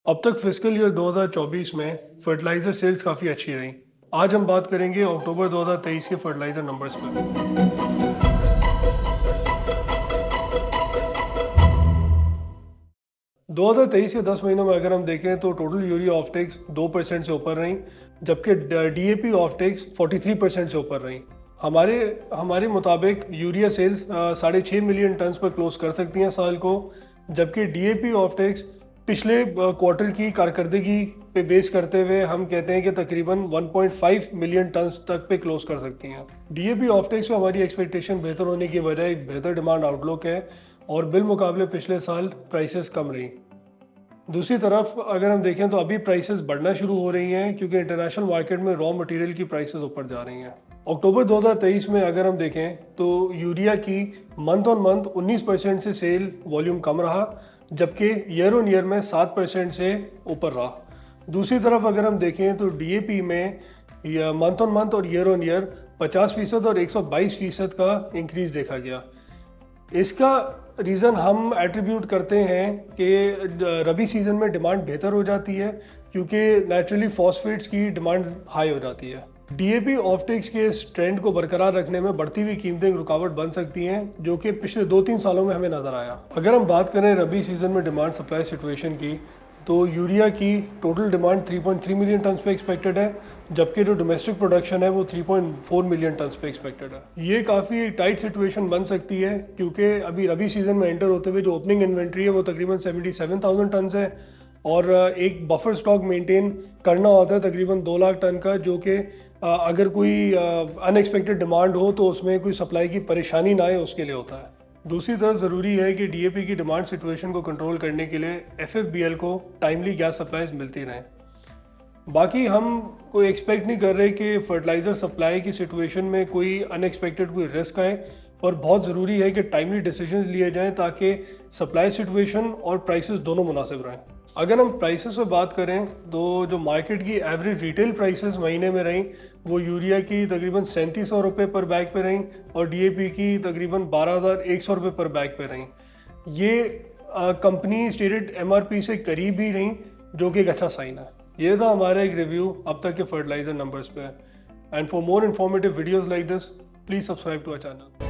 अब तक fiscal year 2024 में फर्टिलाइज़र सेल्स काफ़ी अच्छी रही। आज हम बात करेंगे अक्टूबर 2023 के फर्टिलाइज़र नंबर्स पर। 2023 के 10 महीनों में अगर हम देखें तो टोटल यूरिया ऑफटेक्स 2% से ऊपर रही, जबकि डीएपी ऑफटेक्स 43% से ऊपर रही। हमारे हमारे मुताबिक यूरिया सेल्स 6.5 मिलियन टन पर क्लोज कर सकती हैं साल को, जबकि डीएपी ऑफटेक्स पिछले क्वार्टर की कारकर्दगी पे बेस करते हुए हम कहते हैं कि तकरीबन 1.5 मिलियन टन तक पे क्लोज कर सकती हैं। डीएपी ऑफटेक्स में हमारी एक्सपेक्टेशन बेहतर होने की वजह एक बेहतर डिमांड आउटलुक है और बिलमुकाबले पिछले साल प्राइसेस कम रही। दूसरी तरफ अगर हम देखें तो अभी प्राइसेस बढ़ना शुरू हो रही हैं क्योंकि इंटरनेशनल मार्केट में रॉ मटेरियल की प्राइसेस ऊपर जा रही हैं। अक्टूबर 2023 में अगर हम देखें तो यूरिया की मंथ ऑन मंथ 19% से सेल वॉल्यूम कम रहा, जबकि ईयर ऑन ईयर में 7% से ऊपर रहा। दूसरी तरफ अगर हम देखें तो डीएपी में मंथ ऑन मंथ और ईयर ऑन ईयर 50% और 122% का इंक्रीज देखा गया। इसका रीज़न हम एट्रीब्यूट करते हैं कि रबी सीज़न में डिमांड बेहतर हो जाती है क्योंकि नेचुरली फॉस्फेट्स की डिमांड हाई हो जाती है। डीएपी ऑफटेक्स के इस ट्रेंड को बरकरार रखने में बढ़ती हुई कीमतें रुकावट बन सकती हैं, जो कि पिछले 2-3 सालों में हमें नज़र आया। अगर हम बात करें रबी सीज़न में डिमांड सप्लाई सिचुएशन की, तो यूरिया की टोटल डिमांड 3.3 मिलियन टन पे एक्सपेक्टेड है, जबकि जो डोमेस्टिक प्रोडक्शन है वो 3.4 मिलियन टन पे एक्सपेक्टेड है। ये काफ़ी टाइट सिचुएशन बन सकती है क्योंकि अभी रबी सीज़न में एंटर होते हुए जो ओपनिंग इन्वेंट्री है वो तकरीबन 77,000 टन है और एक बफर स्टॉक मेंटेन करना होता है तकरीबन 2 लाख टन का, जो कि अगर कोई अनएक्सपेक्टेड डिमांड हो तो उसमें कोई सप्लाई की परेशानी ना आए उसके लिए होता है। दूसरी तरफ ज़रूरी है कि डीएपी की डिमांड सिचुएशन को कंट्रोल करने के लिए एफएफबीएल को टाइमली गैस सप्लाईज मिलती रहें। बाकी हम कोई एक्सपेक्ट नहीं कर रहे कि फर्टिलाइज़र सप्लाई की सिचुएशन में कोई अनएक्सपेक्टेड कोई रिस्क आए, और बहुत ज़रूरी है कि टाइमली डिसीजंस लिए जाएं ताकि सप्लाई सिचुएशन और प्राइसेस दोनों मुनासिब रहें। अगर हम प्राइसेस पे बात करें तो जो मार्केट की एवरेज रिटेल प्राइसेस महीने में रहीं वो यूरिया की तकरीबन 3700 रुपये पर बैग पे रहीं और डीएपी की तकरीबन 12,100 रुपये पर बैग पे रहीं। ये कंपनी स्टेटेड एमआरपी से करीब ही रहीं, जो कि एक अच्छा साइन है। ये था हमारा एक रिव्यू अब तक के फर्टिलाइजर नंबर्स पे। And for more informative videos like this please subscribe to our channel.